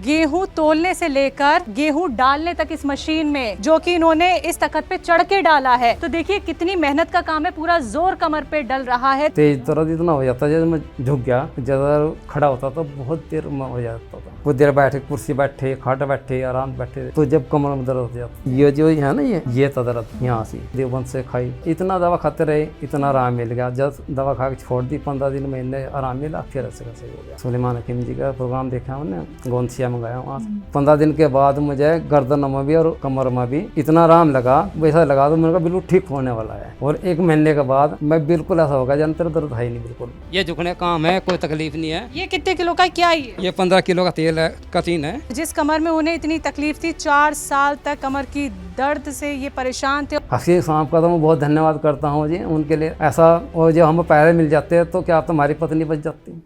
गेहूं तोलने से लेकर गेहूं डालने तक इस मशीन में, जो कि इन्होंने इस तख्त पे चढ़ के डाला है। तो देखिए कितनी मेहनत का काम है, पूरा जोर कमर पे डल रहा है। तेज दर्द इतना हो जाता है, जैसे मैं झुक गया, ज्यादा खड़ा होता तो बहुत देर में हो जाता था। कुछ देर बैठे, कुर्सी बैठे, खाट बैठे, आराम बैठे, तो जब कमर में दर्द हो जाता। ये जो है ना, ये था दर्द यहाँ से देवबंद से खाई, इतना दवा खाते रहे, इतना आराम मिल गया। जब दवा खा के छोड़ दी, 15 दिन महीने आराम मिला, फिर ऐसे कैसे हो गया। सुलेमान हकीम जी का प्रोग्राम देखा हमने, गोंसिया में गया वहाँ। 15 दिन के बाद मुझे गर्दन में भी और कमर में भी इतना आराम लगा, वैसा लगा तो मेरे को बिल्कुल ठीक होने वाला है। और 1 महीने के बाद मैं बिल्कुल ऐसा होगा जानते दर्द है ही नहीं बिल्कुल। ये झुकने का काम है, कोई तकलीफ नहीं है। ये कितने किलो का क्या है? ये 15 किलो का तेल है, कटीन है। जिस कमर में उन्हें इतनी तकलीफ थी, 4 साल तक कमर की दर्द से ये परेशान थे। हकीम साहब का तो मैं बहुत धन्यवाद करता हूँ जी, उनके लिए ऐसा। और जो हम पैसे मिल जाते हैं तो क्या आप तुम्हारी पत्नी बच जाती।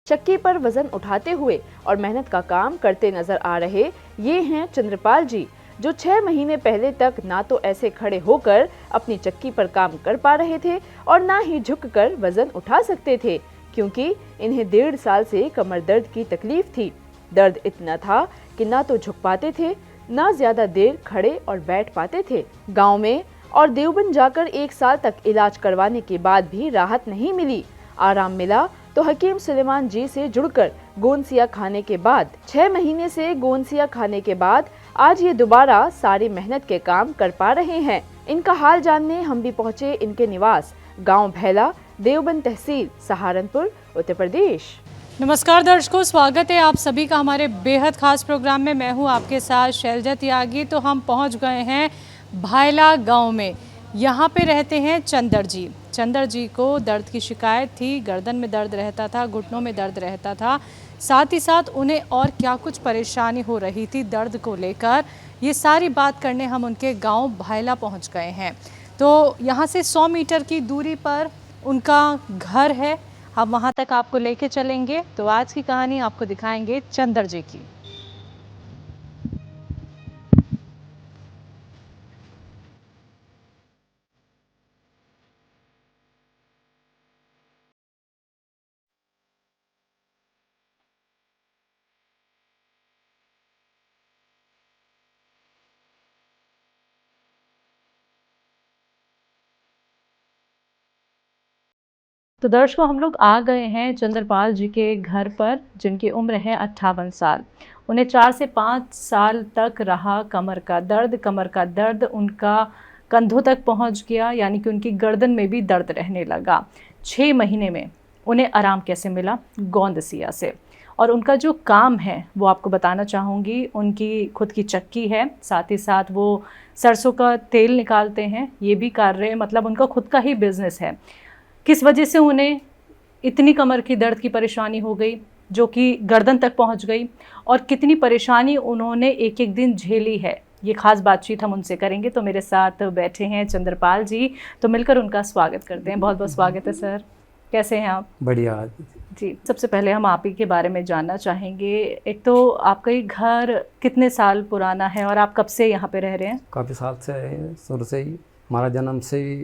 चक्की पर वजन उठाते हुए और मेहनत का काम करते नजर आ रहे ये हैं चंद्रपाल जी, जो 6 महीने पहले तक ना तो ऐसे खड़े होकर अपनी चक्की पर काम कर पा रहे थे और ना ही झुककर वजन उठा सकते थे, क्योंकि इन्हें 1.5 साल से कमर दर्द की तकलीफ थी। दर्द इतना था कि ना तो झुक पाते थे, ना ज्यादा देर खड़े और बैठ पाते थे। गाँव में और देवबंद जाकर 1 साल तक इलाज करवाने के बाद भी राहत नहीं मिली। आराम मिला तो हकीम सुलेमान जी से जुड़कर गोंसिया खाने के बाद, 6 महीने से गोंसिया खाने के बाद आज ये दोबारा सारी मेहनत के काम कर पा रहे हैं। इनका हाल जानने हम भी पहुंचे इनके निवास, गांव भैला, देवबंद तहसील, सहारनपुर, उत्तर प्रदेश। नमस्कार दर्शकों, स्वागत है आप सभी का हमारे बेहद खास प्रोग्राम में। मैं हूं आपके साथ शैलजा त्यागी। तो हम पहुंच गए हैं भायला गांव में। यहाँ पे रहते हैं चंदर जी। चंदर जी को दर्द की शिकायत थी, गर्दन में दर्द रहता था, घुटनों में दर्द रहता था, साथ ही साथ उन्हें और क्या कुछ परेशानी हो रही थी दर्द को लेकर, ये सारी बात करने हम उनके गांव भायला पहुंच गए हैं। तो यहाँ से 100 मीटर की दूरी पर उनका घर है। हम वहाँ तक आपको लेके चलेंगे। तो आज की कहानी आपको दिखाएंगे चंदर जी की। तो दर्शकों, हम लोग आ गए हैं चंद्रपाल जी के घर पर, जिनकी उम्र है 58 साल। उन्हें 4 से 5 साल तक रहा कमर का दर्द। कमर का दर्द उनका कंधों तक पहुंच गया, यानी कि उनकी गर्दन में भी दर्द रहने लगा। 6 महीने में उन्हें आराम कैसे मिला? गोंदसिया से। और उनका जो काम है वो आपको बताना चाहूँगी। उनकी खुद की चक्की है, साथ ही साथ वो सरसों का तेल निकालते हैं। ये भी कार्य, मतलब उनका खुद का ही बिजनेस है। किस वजह से उन्हें इतनी कमर की दर्द की परेशानी हो गई, जो कि गर्दन तक पहुंच गई, और कितनी परेशानी उन्होंने एक एक दिन झेली है, ये खास बातचीत हम उनसे करेंगे। तो मेरे साथ बैठे हैं चंद्रपाल जी, तो मिलकर उनका स्वागत करते हैं। बहुत बहुत स्वागत है सर, कैसे हैं आप? बढ़िया जी। सबसे पहले हम आप ही के बारे में जानना चाहेंगे। एक तो आपका ये घर कितने साल पुराना है और आप कब से यहाँ पे रह रहे हैं? काफ़ी साल से है, शुरू से ही, हमारा जन्म से ही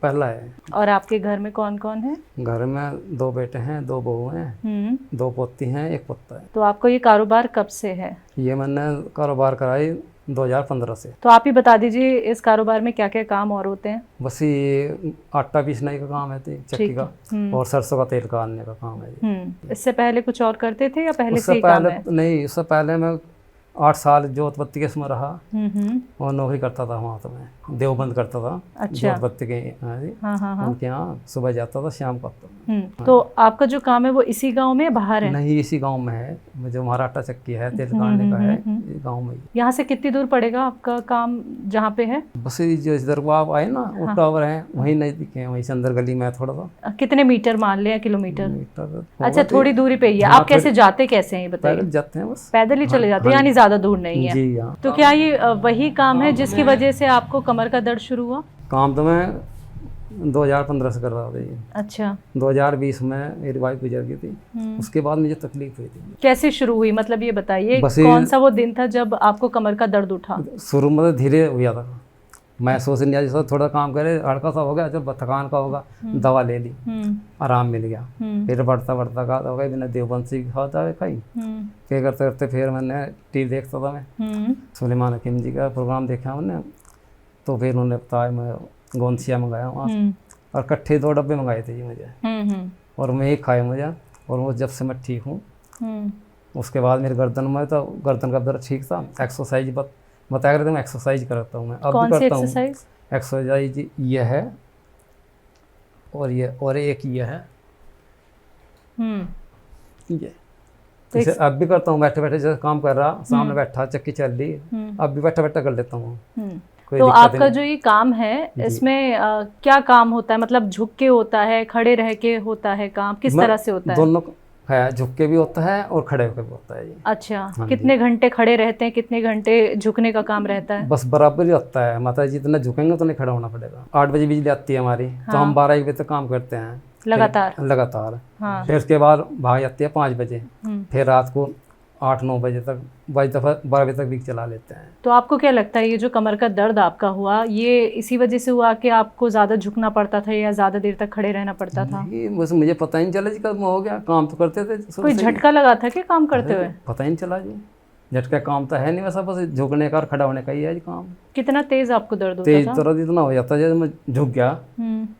पहला है। और आपके घर में कौन कौन है? घर में 2 बेटे हैं, 2 बहू हैं, 2 पोती हैं, 1 पोता है। तो आपको ये कारोबार कब से है? ये मैंने कारोबार कराई 2015 से। तो आप ही बता दीजिए इस कारोबार में क्या क्या काम और होते हैं? बस ये आटा पीसने का काम है, चक्की का, और सरसों का तेल काटने का काम है। इससे पहले कुछ और करते थे या पहले से उससे ही काम पहले है? नहीं, उससे पहले मैं 8 साल जोतबत्ती के इसमें रहा और नौकरी करता था वहाँ। तो मैं देवबंद करता था। अच्छा। जोतबत्ती के उनके यहाँ सुबह जाता था, शाम को आता था। तो आपका जो काम है वो इसी गांव में बाहर है? नहीं, इसी गांव में है। जो हमारा आटा चक्की है, तेल काटने का है, गाँव में ही। यहाँ से कितनी दूर पड़ेगा आपका काम जहाँ पे है? बस जो इधर को आप आए ना, वो टावर है, वहीं नजदीक है, वहीं से अंदर गली में है थोड़ा सा। कितने मीटर मान ले, किलोमीटर? मीटर। अच्छा, थोड़ी दूरी पे ही है। आप कैसे जाते, कैसे हैं ये बताइए? पैदल जाते हैं, बस पैदल ही चले जाते हैं, यानी ज्यादा दूर नहीं है? जी हाँ। तो क्या ये वही काम है जिसकी वजह से आपको कमर का दर्द शुरू हुआ? काम तो मैं 2015 से कर रहा था ये। अच्छा। 2020 में मेरी वाइफ गुजर गई थी, उसके बाद मुझे तकलीफ हुई थी। कैसे शुरू हुई, मतलब ये बताइए, कौन सा वो दिन था जब आपको कमर का दर्द उठा? शुरू में धीरे हुआ था, महसूस नहीं आया, जैसे थोड़ा काम करे हल्का सा हो गया, जब थकान का होगा दवा ले ली, आराम मिल गया। फिर बढ़ता बढ़ता का हो गया, बिना देवबंसी खाता है खाई क्या करते करते फिर मैंने टीवी देखता था मैं, सुलेमान हकीम जी का प्रोग्राम देखा मैंने, तो फिर उन्होंने बताया, मैं गोंदसिया मंगाया वहाँ से, और इकट्ठे 2 डब्बे मंगाए थे जी मुझे, और मैं एक खाया मुझे, और वो जब से मैं ठीक हूँ उसके बाद मेरे गर्दन में तो गर्दन का दर्द ठीक था। एक्सरसाइज बताया करते, मैं एक्सरसाइज करता हूँ, मैं अब भी करता हूँ एक्सरसाइज। ये है और ये और एक ये है, ये इसे अब भी करता हूँ, बैठे बैठे जैसे काम कर रहा, सामने बैठा चक्की चल रही, अब भी बैठा बैठा कर लेता हूँ। तो आपका जो ये काम है इसमें क्या काम होता है, मतलब झुक के होता है, खड़े रह के होता है, काम किस तरह से होता है? दोनों है, झुक के भी होता है और खड़े होकर भी होता है जी। अच्छा, कितने घंटे खड़े रहते हैं, कितने घंटे झुकने का काम रहता है? बस बराबर ही होता है, माता जी जितना झुकेंगे तो नहीं खड़ा होना पड़ेगा। 8 बजे बिजली आती है हमारी, तो हम 12-1 बजे तक काम करते हैं लगातार। हाँ। फिर उसके बाद भाग जाती है 5 बजे, फिर रात को 8-9 बजे तक, 12 बजे तक भी चला लेते हैं। तो आपको क्या लगता है ये जो कमर का दर्द आपका हुआ, ये इसी वजह से हुआ कि आपको ज़्यादा झुकना पड़ता था या ज़्यादा देर तक खड़े रहना पड़ता था? बस मुझे पता ही नहीं चला जी कब हो गया, काम तो करते थे। कोई झटका लगा था कि काम करते हुए? पता ही नहीं चला जी, झटका काम तो है नहीं वैसा, बस झुकने का और खड़ा होने का ही है जी काम। कितना तेज आपको दर्द होता तेज था? दर्द इतना हो जाता है, जैसे मैं झुक गया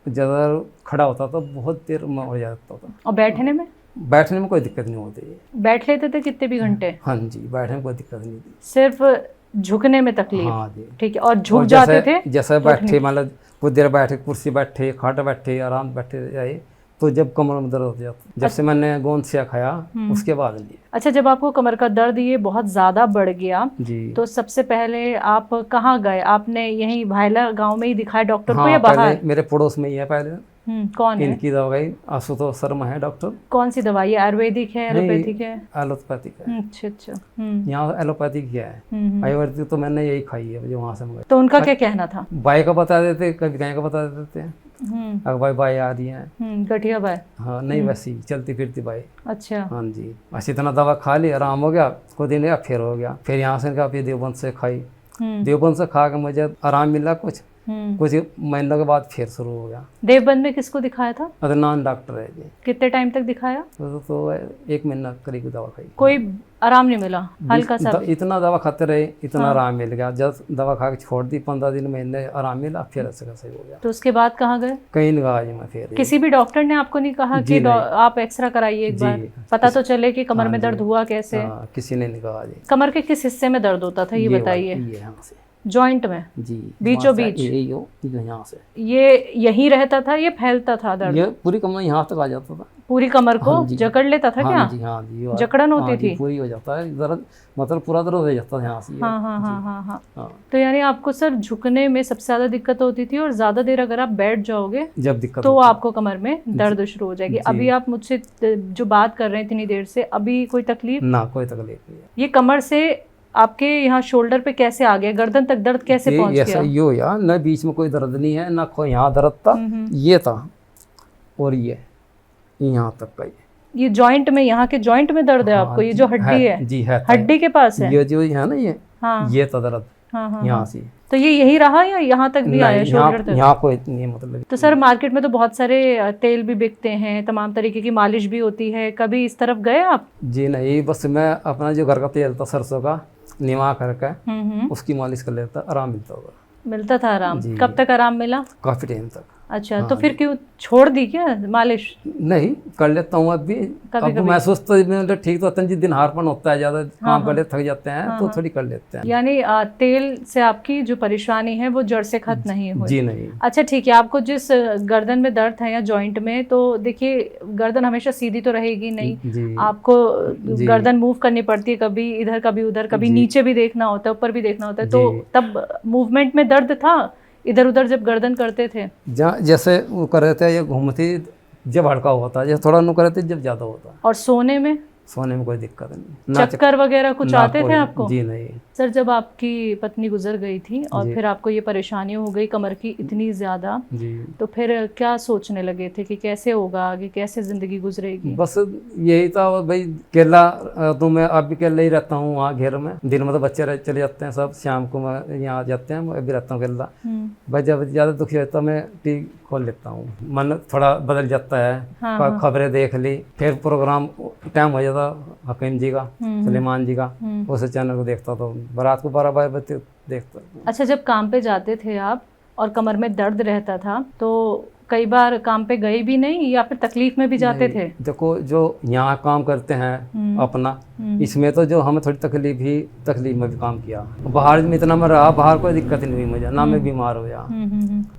ज़्यादा खड़ा होता था, बहुत देर में हो जाता था। और बैठने में? बैठने में कोई दिक्कत नहीं होती। बैठ लेते थे कितने भी घंटे? हाँ जी, बैठने में कोई दिक्कत नहीं थी, सिर्फ झुकने में तकलीफ? हाँ जी। ठीक है, और झुक जाते थे? जैसे बैठे, मतलब कुछ देर बैठे, कुर्सी बैठे, खाट बैठे, आराम बैठे जाए, तो जब कमर में दर्द हो जाता, जब से मैंने गोंदसिया खाया उसके बाद लिए। अच्छा, जब आपको कमर का दर्द ये बहुत ज़्यादा बढ़ गया जी, तो सबसे पहले आप कहाँ गए? आपने यहीं भायला गांव में ही दिखाया डॉक्टर को हाँ, या बाहर? मेरे पड़ोस में ही है पहले। कौन है? इनकी दवाई आशुतोष शर्मा है डॉक्टर। कौन सी दवाई है? आयुर्वेदिक है, एलोपैथिक है? एलोपैथिक है। अच्छा अच्छा। यहाँ एलोपैथिक है, आयुर्वेदिक तो मैंने यही खाई है जो वहाँ से मंगाई। तो उनका क्या कहना था? बाई का बता देते, कभी गाय का बता देते हैं, अगर बाई आ रही है, गठिया बाई? हाँ, नहीं वैसी चलती फिरती बाई। अच्छा। हाँ जी, बस इतना दवा खा ली, आराम हो गया, कुछ दिन गया फिर हो गया। फिर यहाँ से फिर देवबंद से खाई, देवबंद से खा के मुझे आराम मिला, कुछ महीनों के बाद फिर शुरू हो गया। देवबंद में किसको दिखाया था? अदनान डॉक्टर है जी। कितने टाइम तक दिखाया? तो 1 महीना करीब दवा खाई, कोई आराम नहीं मिला? हल्का सा? इतना दवा खाते रहे, इतना आराम मिल गया। जब दवा खा के छोड़ दी, 15 दिन महीने आराम मिला, फिर ऐसे का सही हो गया। तो उसके बाद कहाँ गए? कहीं नहीं गया जी मैं फिर। किसी भी डॉक्टर ने आपको नहीं कहा कि आप एक्सरा कराइए एक बार, पता तो चले कि कमर में दर्द हुआ कैसे? किसी ने नहीं कहा जी। कमर के किस हिस्से में दर्द होता था ये बताइए? यहाँ से, जॉइंट में? जी, बीचों बीच? यहाँ से ये यहीं रहता था, ये फैलता था दर्द? ये पूरी कमर यहाँ तक आ जाता था, पूरी कमर को जकड़ लेता था क्या? हाँ जी, हाँ जी, जकड़न होती थी? पूरी हो जाता है दर्द, मतलब पूरा दर्द हो जाता है यहाँ से। हाँ। तो यानी आपको सर झुकने में सबसे ज्यादा दिक्कत होती थी, और ज्यादा देर अगर आप बैठ जाओगे जब दिक्कत तो आपको कमर में दर्द शुरू हो जाएगी। अभी आप मुझसे जो बात कर रहे हैं इतनी देर से, अभी कोई तकलीफ? ना, कोई तकलीफ नहीं है। ये कमर से आपके यहाँ शोल्डर पे कैसे आ गया, गर्दन तक दर्द कैसे पहुंच गया? ये हो यार, न बीच में कोई दर्द नहीं है, ना कोई यहाँ दर्द था, ये था, और ये यहाँ तक का ये जॉइंट में, यहाँ के जॉइंट में दर्द है आपको? ये जो हड्डी है जी, है हड्डी के पास है ये जो है ना, ये हाँ, ये था दर्द यहाँ से। तो ये यही रहा या यहाँ तक भी आया शोल्डर तक? यहाँ कोई नहीं, मतलब। तो सर मार्केट में तो बहुत सारे तेल भी बिकते हैं, तमाम तरीके की मालिश भी होती है, कभी इस तरफ गए आप? जी नहीं, बस मैं अपना जो घर का तेल था सरसों का, निमा करके उसकी मालिश कर लेता, आराम मिलता था आराम? कब तक आराम मिला? काफी टाइम तक। अच्छा, तो फिर क्यों छोड़ दी क्या मालिश? नहीं, कर लेता हूँ अब भी। अब महसूस तो मतलब ठीक तो तंजी दिन हारपन होता है, ज्यादा काम कर लेते, थक जाते हैं, तो थोड़ी कर लेते हैं। यानी तेल से आपकी जो परेशानी है वो जड़ से खत्म नहीं हुई? जी नहीं। अच्छा ठीक है, आपको जिस गर्दन में दर्द है या जॉइंट में, तो देखिए गर्दन हमेशा सीधी तो रहेगी नहीं, आपको गर्दन मूव करनी पड़ती है, कभी इधर कभी उधर, कभी नीचे भी देखना होता है, ऊपर भी देखना होता है, तो तब मूवमेंट में दर्द था इधर उधर जब गर्दन करते थे? जैसे वो कर रहे थे, ये घूमती जब हल्का होता है, जैसे थोड़ा नु कर रहे थे जब ज्यादा होता है। और सोने में? सोने में कोई दिक्कत नहीं। ना चक्कर वगैरह कुछ ना आते थे कोई- आपको? जी नहीं। सर, जब आपकी पत्नी गुजर गई थी और जी। फिर आपको ये परेशानियां हो गई कमर की इतनी ज़्यादा, जी तो फिर क्या सोचने लगे थे कि कैसे होगा आगे, कैसे ज़िंदगी गुजरेगी? बस यही था भाई, अकेला तो मैं अब भी अकेला ही रहता हूँ वहाँ घर में। दिन में तो बच्चे चले जाते हैं सब, शाम को मैं यहाँ आ जाते हैं, मैं भी रहता हूँ अकेला। भाई जब ज़्यादा दुखी होता है मैं टीवी खोल लेता हूँ, मन थोड़ा बदल जाता है। हाँ, खबरें देख ली, फिर प्रोग्राम टाइम हो जाता हकीम जी का, सलेमान जी का, उस चैनल को देखता तो रात को 12 बजे देखता। अच्छा, जब काम पे जाते थे आप और कमर में दर्द रहता था तो कई बार काम पे गए भी नहीं या फिर तकलीफ में भी जाते थे? देखो जो यहाँ काम करते हैं अपना, इसमें तो जो हमें थोड़ी तकलीफ में भी काम किया। बाहर में इतना मैं रहा, बाहर कोई दिक्कत नहीं हुई मुझे, ना मैं बीमार हुआ।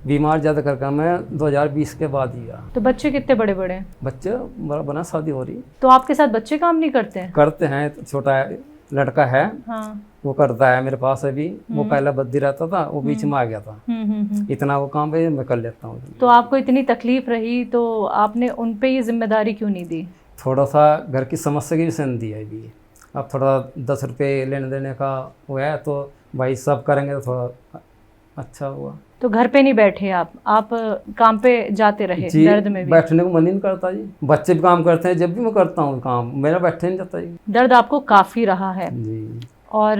बीमार ज़्यादा करके मैं 2020 के बाद ही गया। तो बच्चे कितने बड़े बड़े? बच्चे बड़ा बना, शादी हो रही। तो आपके साथ बच्चे काम नहीं करते हैं? करते हैं, छोटा लड़का है, हाँ। वो करता है मेरे पास अभी। वो पहले बद्दी रहता था, वो बीच में आ गया था। इतना वो काम है मैं कर लेता हूँ। तो आपको इतनी तकलीफ रही तो आपने उन पे ये जिम्मेदारी क्यों नहीं दी? थोड़ा सा घर की समस्या की भी दी है अभी। अब थोड़ा 10 रुपये लेने देने का वो है, तो भाई सब करेंगे तो थोड़ा अच्छा हुआ। तो घर पे नहीं बैठे आप काम पे जाते रहे जी, दर्द में भी? बैठने को मन ही नहीं करता जी। बच्चे भी काम करते हैं, जब भी मैं करता हूँ काम मेरा बैठे नहीं जाता जी। दर्द आपको काफ़ी रहा है जी और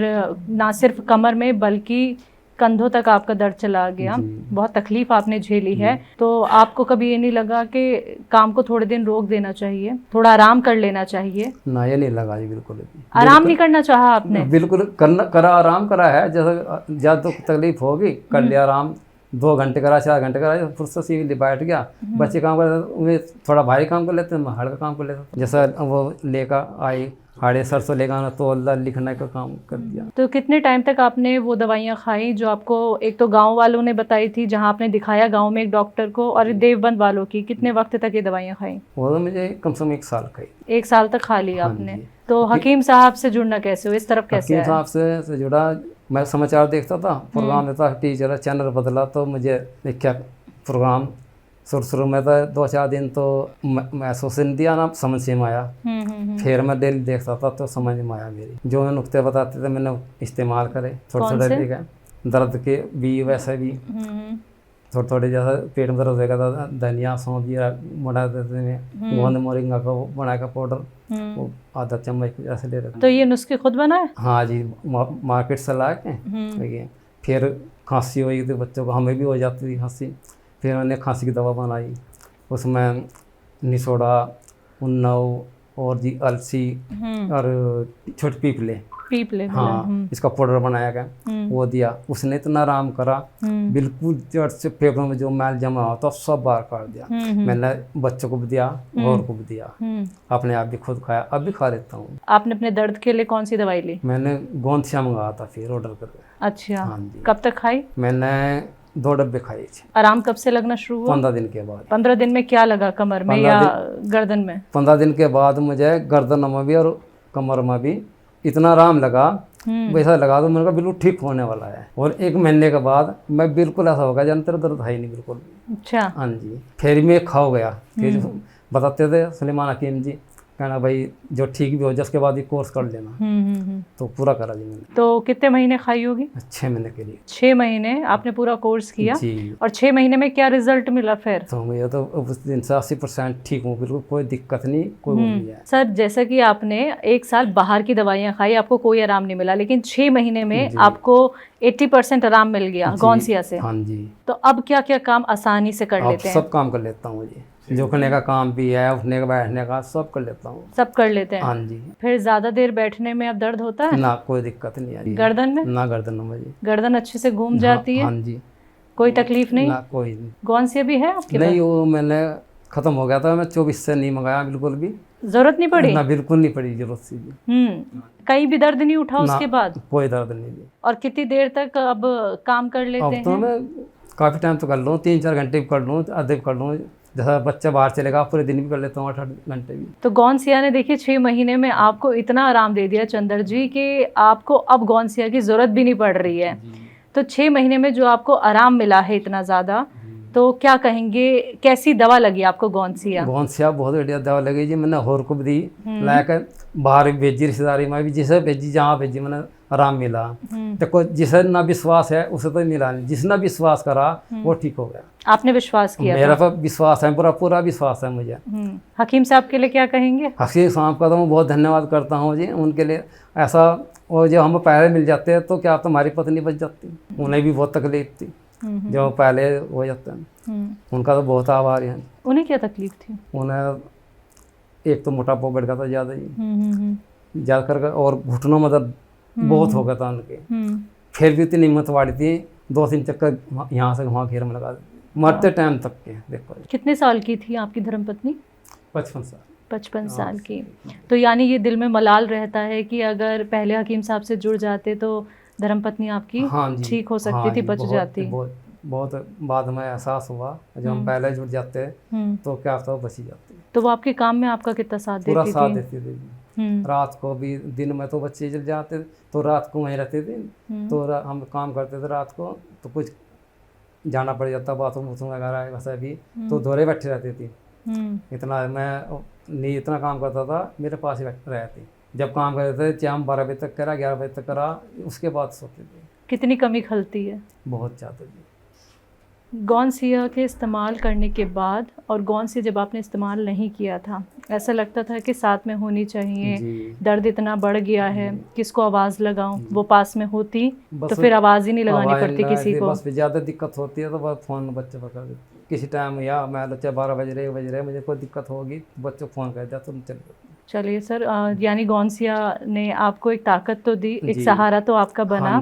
ना सिर्फ कमर में बल्कि कंधों तक आपका दर्द चला गया। बहुत तकलीफ आपने झेली है। तो आपको कभी ये नहीं लगा कि काम को थोड़े दिन रोक देना चाहिए, थोड़ा आराम कर लेना चाहिए? ना, ये नहीं लगा जी बिल्कुल भी। आराम नहीं करना चाहा आपने? बिल्कुल करा, आराम करा है। जैसे ज़्यादा तकलीफ होगी कर लिया आराम, 2 घंटे करा, 4 घंटे करा, फुर्सत से ही बैठ गया। बच्चे काम करते वे थोड़ा भारी काम कर लेते हैं, मैं हल्का काम कर लेता हूँ। जैसा वो लेकर आई हाड़े सरसों लेकर आना, तो अल्लाह लिखने का काम कर दिया। तो कितने टाइम तक आपने वो दवाइयाँ खाई जो आपको एक तो गांव वालों ने बताई थी, जहां आपने दिखाया गांव में एक डॉक्टर को, और देवबंद वालों की? कितने वक्त तक ये दवाइयाँ खाई? वो तो मुझे कम से कम 1 साल खाई। 1 साल तक खा ली हाँ आपने? जी। तो हकीम साहब से जुड़ना कैसे हो, इस तरफ कैसे हकीम आए? साहब से जुड़ा, मैं समाचार देखता था, प्रोग्राम देता, टीचर चैनल बदला तो मुझे देखा प्रोग्राम। शुरू में तो 2-4 दिन तो महसूस नहीं दिया, ना समझ से में आया। फिर मैं डेली देखता था तो समझ में आया मेरी। जो नुक्ते बताते थे मैंने इस्तेमाल करे, थोड़े ठीक है। दर्द के भी वैसे भी थोड़े जैसा पेट में दर्द होगा तो धनिया सौंफ जीरा बना देते हैं, गोंद मोरिंगा का वो बना का पाउडर, वो आधा चम्मच ऐसे ले रहे। तो ये नुस्खे खुद बनाए? हाँ जी, मार्केट से ला के। फिर खांसी हुई थी बच्चों को, हमें भी हो जाती थी खांसी। फिर मैंने खांसी की दवा बनाई, उसमें निसोड़ा, उन्नाव और जी अलसी और छोटी पीपले, हाँ, इसका पाउडर बनाया गया, वो दिया। उसने इतना आराम करा, बिल्कुल जड़ से फेफड़ों में जो मैल जमा होता सब बाहर कर दिया। मैंने बच्चों को भी दिया और को भी दिया, अपने आप भी खुद खाया, अब भी खा लेता हूँ। आपने अपने दर्द के लिए कौन सी दवाई ली? मैंने गोंद से मंगाया था, फिर ऑर्डर करके। अच्छा, हाँ जी। कब तक खाई? मैंने 2 डब्बे खाए थे। आराम कब से लगना शुरू हुआ? 15 दिन के बाद। 15 दिन में क्या लगा, कमर में या गर्दन में? 15 दिन के बाद मुझे गर्दन में भी और कमर में भी इतना आराम लगा, वैसा लगा तो मैंने कहा बिल्कुल ठीक होने वाला है। और 1 महीने के बाद मैं बिल्कुल ऐसा होगा जन तेरा दर्द है ही नहीं बिल्कुल। अच्छा। हाँ जी। फिर मैं खा गया, फिर बताते थे सलेमान हकीम जी, कहना भाई जो ठीक भी हो जाए उसके बाद ही कोर्स कर लेना। तो पूरा करा जी मैंने। तो कितने महीने खाई होगी? 6 महीने के लिए। 6 महीने आपने पूरा कोर्स किया जी। और 6 महीने में क्या रिजल्ट मिला फिर? तो मुझे तो उस दिन से 80% ठीक हूँ, बिल्कुल कोई दिक्कत नहीं, कोई वो नहीं है। सर, जैसा कि आपने 1 साल बाहर की दवाइयाँ खाई, आपको कोई आराम नहीं मिला, लेकिन 6 महीने में आपको 80% आराम मिल गया गौनसिया से। हाँ जी। तो अब क्या क्या काम आसानी से कर लेते हैं? सब काम कर लेता हूँ जी, झुकने का काम भी है, उठने का बैठने का सब कर लेता हूँ। सब कर लेते हैं? हाँ जी। फिर ज्यादा देर बैठने में अब दर्द होता है? ना, कोई दिक्कत नहीं है। गर्दन में? ना, गर्दन में जी। गर्दन अच्छे से घूम जाती है? हाँ जी। कोई तकलीफ नहीं? ना, कोई नहीं। गौनसिया भी है आपके नहीं, वो मैंने खत्म हो गया था, मैं 24 से नहीं मंगाया बिल्कुल भी। जरूरत नहीं पड़ी? ना, बिल्कुल नहीं पड़ी जरूरत सी भी। कहीं भी दर्द नहीं उठा उसके बाद? कोई दर्द नहीं। और कितनी देर तक अब काम कर लेते अब तो हैं? मैं काफ़ी टाइम तो कर लूँ, 3-4 घंटे भी कर लूँ, आधे भी कर लूँ। जैसा बच्चा बाहर चलेगा पूरे दिन भी कर लेता हूँ, 8-8 घंटे भी। तो गौनसिया ने देखिए 6 महीने में आपको इतना आराम दे दिया चंदर जी कि आपको अब गौनसिया की ज़रूरत भी नहीं पड़ रही है। तो 6 महीने में जो आपको आराम मिला है इतना ज़्यादा, तो क्या कहेंगे, कैसी दवा लगी आपको गौनसिया? गौनसिया बहुत बढ़िया दवा लगी जी। मैंने होर को भी दी, लाकर बाहर भी भेजी, रिश्तेदारी में भी, जिसे भेजी जहाँ भेजी मैंने आराम मिला। देखो जिसे ना विश्वास है उसे तो मिला नहीं, जिसने विश्वास करा वो ठीक हो गया। आपने विश्वास किया? मेरा पर विश्वास है, पूरा पूरा विश्वास है मुझे। हकीम साहब के लिए क्या कहेंगे? हकीम साहब का तो मैं बहुत धन्यवाद करता हूँ जी, उनके लिए ऐसा। और जो हम पहले मिल जाते हैं तो क्या तुम्हारी पत्नी बच जाती, उन्हें भी बहुत तकलीफ थी जो पहले हो जाते हैं। उनका तो बहुत आभार है। उन्हें क्या तकलीफ थी? उन्हें एक तो मोटापा बढ़ गया था ज़्यादा जी, ज़्यादा कर, और घुटनों में दर्द बहुत हो गया था उनके। फिर भी इतनी हिम्मत वाली थी, 2-3 चक्कर यहाँ से वहाँ घेर में लगा दी, मरते टाइम तक के। देखो कितने साल की थी आपकी धर्मपत्नी? 55 साल। 55 साल की। तो यानी ये दिल में मलाल रहता है कि अगर पहले हकीम साहब से जुड़ जाते तो धर्मपत्नी आपकी ठीक हो सकती थी, बच जाती। बहुत बाद में एहसास हुआ, जब हम पहले जुड़ जाते तो क्या तो बची जाती। तो वो आपके काम में आपका कितना साथ देती थी? पूरा साथ देती थी। रात को भी, दिन में तो बच्चे चल जाते तो रात को वहीं रहते थे। तो हम काम करते थे रात को, तो कुछ जाना पड़ जाता बाथरूम वगैरह वैसे भी, तो दोरे बैठे रहती थी। इतना मैं नहीं इतना काम करता था, मेरे पास ही रहती। जब काम करते थे चाहे हम 12 बजे तक करा, 11 बजे तक करा, उसके बाद सोते थे। कितनी कमी खलती है? बहुत ज़्यादा जी। गौनसिया के इस्तेमाल करने के बाद और गौनसिया जब आपने इस्तेमाल नहीं किया था, ऐसा लगता था कि साथ में होनी चाहिए, दर्द इतना बढ़ गया है, किसको आवाज़ लगाऊं, वो पास में होती तो फिर आवाज़ ही नहीं लगानी पड़ती किसी को। बस ज़्यादा दिक्कत होती है तो बस फ़ोन बच्चे पकड़ देते किसी टाइम, या मैं बच्चे 12 बज रहे मुझे कोई दिक्कत होगी बच्चों को फ़ोन कर दिया तुम चल। चलिए सर, यानी गौनसिया ने आपको एक ताकत तो दी, एक सहारा तो आपका बना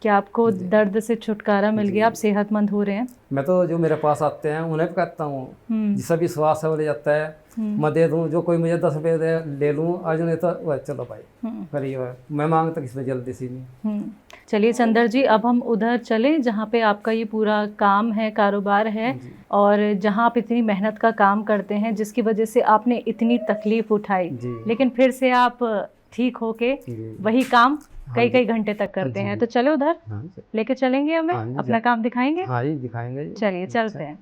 कि आपको दर्द से छुटकारा मिल गया, आप सेहतमंद हो रहे हैं। मैं तो जो मेरे पास आते हैं उन्हें भी कहता हूँ, जिसका विश्वास है वो ले जाता है, मैं दे दूँ, जो कोई मुझे 10 रुपये दे ले लूँ, आज नहीं तो वह चलो भाई करिए, मैं मांगता किसमें जल्दी सी नहीं। चलिए चंदर जी, अब हम उधर चलें जहाँ पे आपका ये पूरा काम है, कारोबार है, और जहाँ आप इतनी मेहनत का काम करते हैं, जिसकी वजह से आपने इतनी तकलीफ उठाई, लेकिन फिर से आप ठीक होके वही काम कई घंटे तक करते हैं। तो चलो उधर लेके चलेंगे, हमें अपना काम दिखाएंगे। हाँ जी दिखाएंगे। चलिए चलते हैं।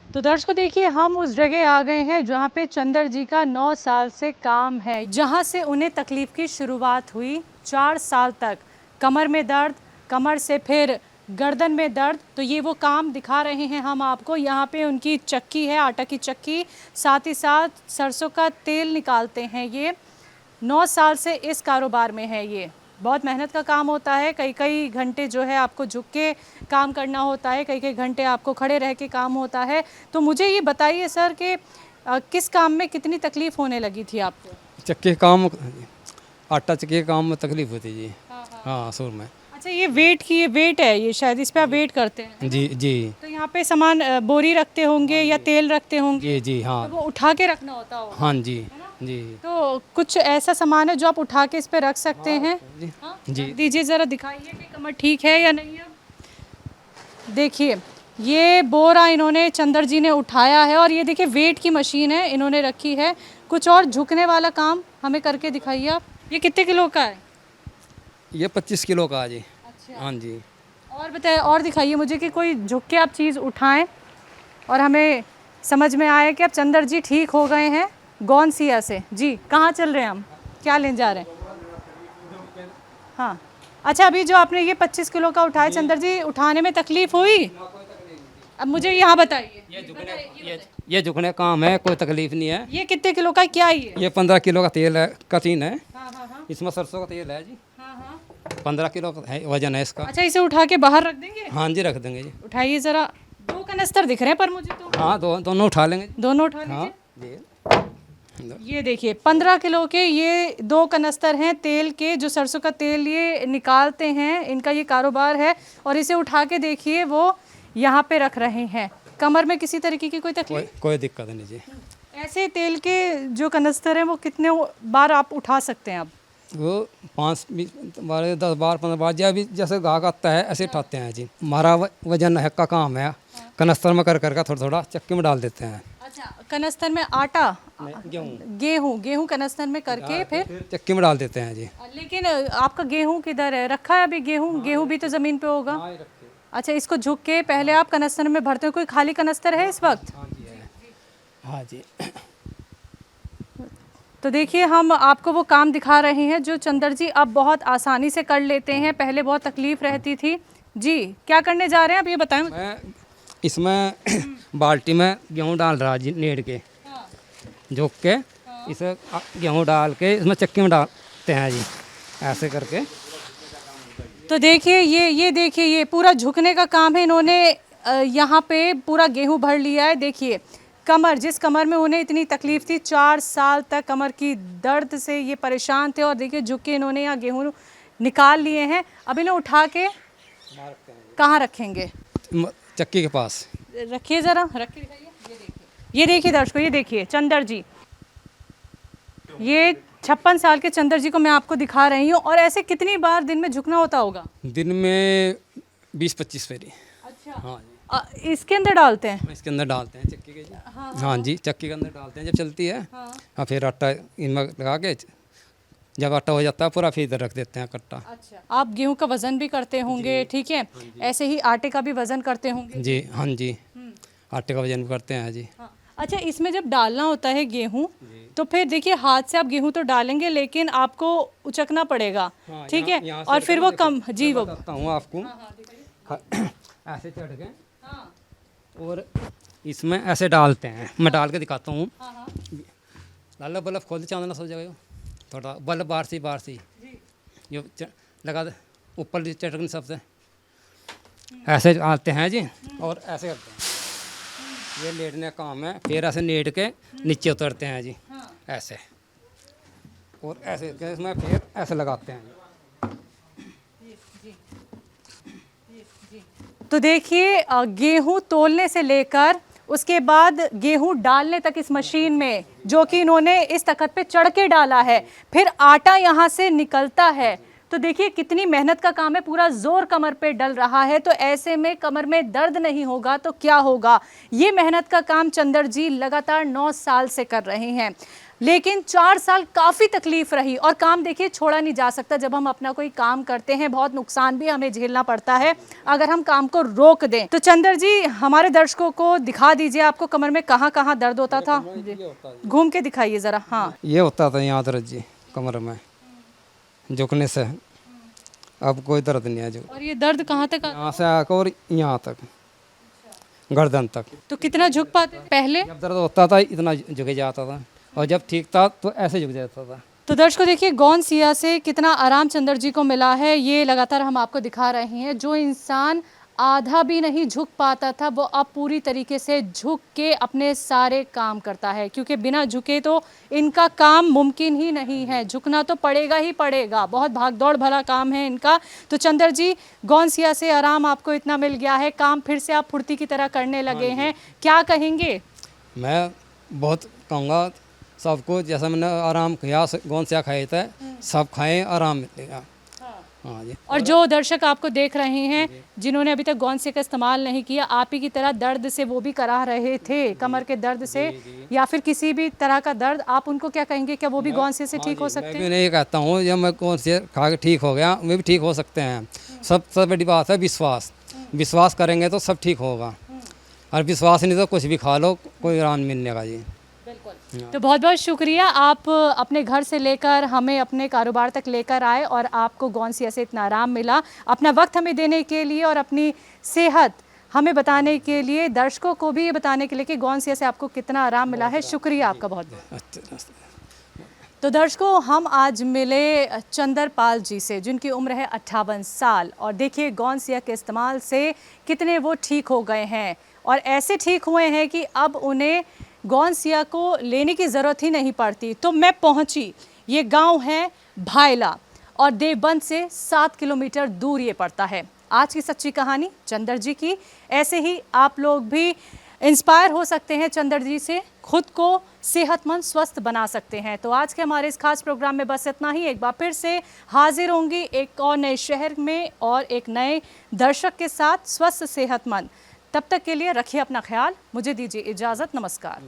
तो दर्शकों देखिए, हम उस जगह आ गए हैं जहाँ पे चंदर जी का 9 साल से काम है, जहाँ से उन्हें तकलीफ की शुरुआत हुई। 4 साल तक कमर में दर्द, कमर से फिर गर्दन में दर्द, तो ये वो काम दिखा रहे हैं हम आपको। यहाँ पे उनकी चक्की है, आटा की चक्की, साथ ही साथ सरसों का तेल निकालते हैं। ये 9 साल से इस कारोबार में है। ये बहुत मेहनत का काम होता है, कई घंटे जो है आपको झुक के काम करना होता है, कई घंटे आपको खड़े रह के काम होता है। तो मुझे ये बताइए सर कि किस काम में कितनी तकलीफ होने लगी थी आपको? चक्के काम, आटा चक्के काम में तकलीफ होती जी। हाँ शुरू में। अच्छा, ये वेट है, ये शायद इस पे आप वेट करते हैं? जी जी। तो यहाँ पे सामान बोरी रखते होंगे या तेल रखते होंगे? जी जी हाँ। तो वो उठा के रखना होता होगा? हाँ जी जी। तो कुछ ऐसा सामान है जो आप उठा के इस पे रख सकते हैं? जी दीजिए ज़रा, दिखाइए कि कमर ठीक है या नहीं है। देखिए ये बोरा इन्होंने, चंदर जी ने उठाया है, और ये देखिए वेट की मशीन है इन्होंने रखी है। कुछ और झुकने वाला काम हमें करके दिखाइए आप। ये कितने किलो का है? ये 25 किलो का है जी। अच्छा। हाँ जी। और बताइए, और दिखाइए मुझे कि कोई झुक के आप चीज़ उठाएं और हमें समझ में आए कि अब चंदर जी ठीक हो गए हैं गौनसिया से। जी कहाँ चल रहे हैं हम, क्या लेने जा रहे हैं? हाँ अच्छा, अभी जो आपने ये 25 किलो का उठाया चंदर जी, उठाने में तकलीफ हुई? अब मुझे यहाँ बताइए। ये झुकने काम है, कोई तकलीफ नहीं है। ये कितने किलो का, क्या ये 15 किलो का तेल है, कटीन है। हाँ। इसमें सरसों का तेल है जी। हाँ। 15 किलो का है, वजन है इसका। अच्छा, इसे उठा के बाहर रख देंगे? हाँ जी रख देंगे जी। उठाइए ज़रा, 2 कनस्तर दिख रहे हैं पर मुझे तो। हाँ दोनों उठा लेंगे। दोनों उठा लीजिए। हाँ ये देखिए 15 किलो के ये 2 कनस्तर हैं तेल के, जो सरसों का तेल ये निकालते हैं, इनका ये कारोबार है। और इसे उठा के देखिए वो यहाँ पे रख रहे हैं। कमर में किसी तरीके की कोई तकलीफ? कोई दिक्कत नहीं जी। ऐसे तेल के जो कनस्तर हैं वो कितने बार आप उठा सकते हैं? अब वो 5 12 10 12 15 बार जब भी जैसे गाहक आता है ऐसे उठाते हैं जी। हमारा वजन है का काम है, कनस्तर में कर कर थोड़ा थोड़ा चक्की में डाल देते हैं। अच्छा, कनस्तर में आटा, गेहूँ गेहूं कनस्तर में करके फिर चक्की में डाल देते हैं जी। लेकिन आपका गेहूं किधर है? रखा है अभी गेहूं भी तो जमीन पे होगा। अच्छा, इसको झुक के पहले आप कनस्तर में भरते हो। कोई खाली कनस्तर है इस वक्त? हाँ जी। तो देखिए, हम आपको वो काम दिखा रहे हैं जो चंदर जी अब बहुत आसानी से कर लेते हैं, पहले बहुत तकलीफ रहती थी। जी, क्या करने जा रहे हैं आप ये बताएं। मैं इसमें बाल्टी में गेहूँ डाल रहा जी, नेड़ के झुक के इसे गेहूँ डाल के इसमें चक्की में डालते हैं जी, ऐसे करके। तो देखिए, ये देखिए, ये पूरा झुकने का काम है। इन्होंने यहाँ पे पूरा गेहूं भर लिया है। देखिए, कमर, जिस कमर में उन्हें इतनी तकलीफ थी, 4 साल तक कमर की दर्द से ये परेशान थे। और देखिए, झुक के इन्होंने यहाँ गेहूं निकाल लिए हैं। अब इन्हें उठा के कहाँ रखेंगे? चक्की के पास रखिए ज़रा, रख के दिखाइए। ये देखिए दर्शकों, ये देखिए चंदर जी, ये 56 साल के चंदर जी को मैं आपको दिखा रही हूँ। और ऐसे कितनी बार दिन में झुकना होता होगा? दिन में 20-25 फेरी। अच्छा, हाँ जी। इसके अंदर डालते हैं? इसके अंदर डालते हैं चक्की के जी। हाँ जी, चक्की के अंदर डालते हैं जब चलती है। हाँ, फिर आटा इनमें लगा के जब आटा हो जाता है पूरा, फिर इधर रख देते हैं कट्टा। अच्छा, आप गेहूं का वजन भी करते होंगे, ठीक है? ऐसे ही आटे का भी वजन करते होंगे? जी हाँ जी, आटे का वजन भी करते हैं जी। हाँ। अच्छा, इसमें जब डालना होता है गेहूं, तो फिर देखिए, हाथ से आप गेहूं तो डालेंगे लेकिन आपको उचकना पड़ेगा, ठीक है? और फिर वो कम, जी वो बताता हूँ आपको। ऐसे चढ़ के और इसमें ऐसे डालते हैं। मैं डाल के दिखाता हूँ। लाला बल्ब खोल दे, चांदना सो जाएगा। थोड़ा बल्ब बाहर से ये लगा दे ऊपर चटकन सबसे, ऐसे डालते हैं जी। और ऐसे करते हैं, ये लेटने का काम है। फिर ऐसे लेट के नीचे उतरते हैं जी, ऐसे। और ऐसे करके इसमें फिर ऐसे लगाते हैं। तो देखिए, गेहूं तोलने से लेकर उसके बाद गेहूं डालने तक इस मशीन में, जो कि इन्होंने इस तख्त पे चढ़ के डाला है, फिर आटा यहाँ से निकलता है। तो देखिए कितनी मेहनत का काम है, पूरा जोर कमर पे डल रहा है। तो ऐसे में कमर में दर्द नहीं होगा तो क्या होगा? ये मेहनत का काम चंदर जी लगातार 9 साल से कर रहे हैं, लेकिन 4 साल काफ़ी तकलीफ रही। और काम देखिए छोड़ा नहीं जा सकता। जब हम अपना कोई काम करते हैं, बहुत नुकसान भी हमें झेलना पड़ता है अगर हम काम को रोक दें। तो चंदर जी, हमारे दर्शकों को दिखा दीजिए, आपको कमर में कहाँ कहाँ दर्द होता था? घूम के दिखाइए ज़रा। हाँ, ये होता था यहाँ दर्द जी कमर में, झुकने से। अब कोई दर्द नहीं है जो। और ये दर्द कहाँ तक? यहाँ से आकर और यहाँ तक, गर्दन तक। तो कितना झुक पाते पहले? जब दर्द होता था इतना झुक जाता था, और जब ठीक था तो ऐसे झुक जाता था। तो दर्शकों देखिए, गौनसिया से कितना आराम चंदर जी को मिला है, ये लगातार हम आपको दिखा रहे हैं। जो इंसान आधा भी नहीं झुक पाता था, वो अब पूरी तरीके से झुक के अपने सारे काम करता है, क्योंकि बिना झुके तो इनका काम मुमकिन ही नहीं है। झुकना तो पड़ेगा ही पड़ेगा, बहुत भागदौड़ भरा काम है इनका। तो चंदर जी, गौनसिया से आराम आपको इतना मिल गया है, काम फिर से आप फुर्ती की तरह करने लगे हैं, क्या कहेंगे? मैं बहुत कहूँगा सबको, जैसा मैंने आराम किया गौनसिया खाए थे, सब खाएं, आराम मिलेगा। हाँ जी। और जो दर्शक आपको देख रहे हैं, जिन्होंने अभी तक गौनसिया का इस्तेमाल नहीं किया, आप ही की तरह दर्द से वो भी करा रहे थे, कमर के दर्द से या फिर किसी भी तरह का दर्द, आप उनको क्या कहेंगे? क्या वो भी गौनसिया से ठीक हो सकते हैं? मैं भी नहीं कहता हूँ जब मैं गौनसिया खा के ठीक हो गया, मैं भी ठीक हो सकते हैं। सबसे बड़ी बात है विश्वास। विश्वास करेंगे तो सब ठीक होगा, और विश्वास नहीं तो कुछ भी खा लो, कोई आराम मिलने का जी। तो बहुत बहुत शुक्रिया, आप अपने घर से लेकर हमें अपने कारोबार तक लेकर आए और आपको गौनसिया से इतना आराम मिला। अपना वक्त हमें देने के लिए और अपनी सेहत हमें बताने के लिए, दर्शकों को भी ये बताने के लिए कि गौनसिया से आपको कितना आराम मिला है, शुक्रिया आपका बहुत बहुत। तो दर्शकों, हम आज मिले चंद्रपाल जी से, जिनकी उम्र है 58 साल। और देखिए गौनसिया के इस्तेमाल से कितने वो ठीक हो गए हैं, और ऐसे ठीक हुए हैं कि अब उन्हें गौनसिया को लेने की ज़रूरत ही नहीं पड़ती। तो मैं पहुंची, ये गांव है भायला और देवबंद से 7 किलोमीटर दूर ये पड़ता है। आज की सच्ची कहानी चंदर जी की। ऐसे ही आप लोग भी इंस्पायर हो सकते हैं चंद्र जी से, खुद को सेहतमंद स्वस्थ बना सकते हैं। तो आज के हमारे इस खास प्रोग्राम में बस इतना ही। एक बार फिर से हाजिर होंगी एक और नए शहर में और एक नए दर्शक के साथ, स्वस्थ सेहतमंद। तब तक के लिए रखिए अपना ख्याल, मुझे दीजिए इजाज़त, नमस्कार।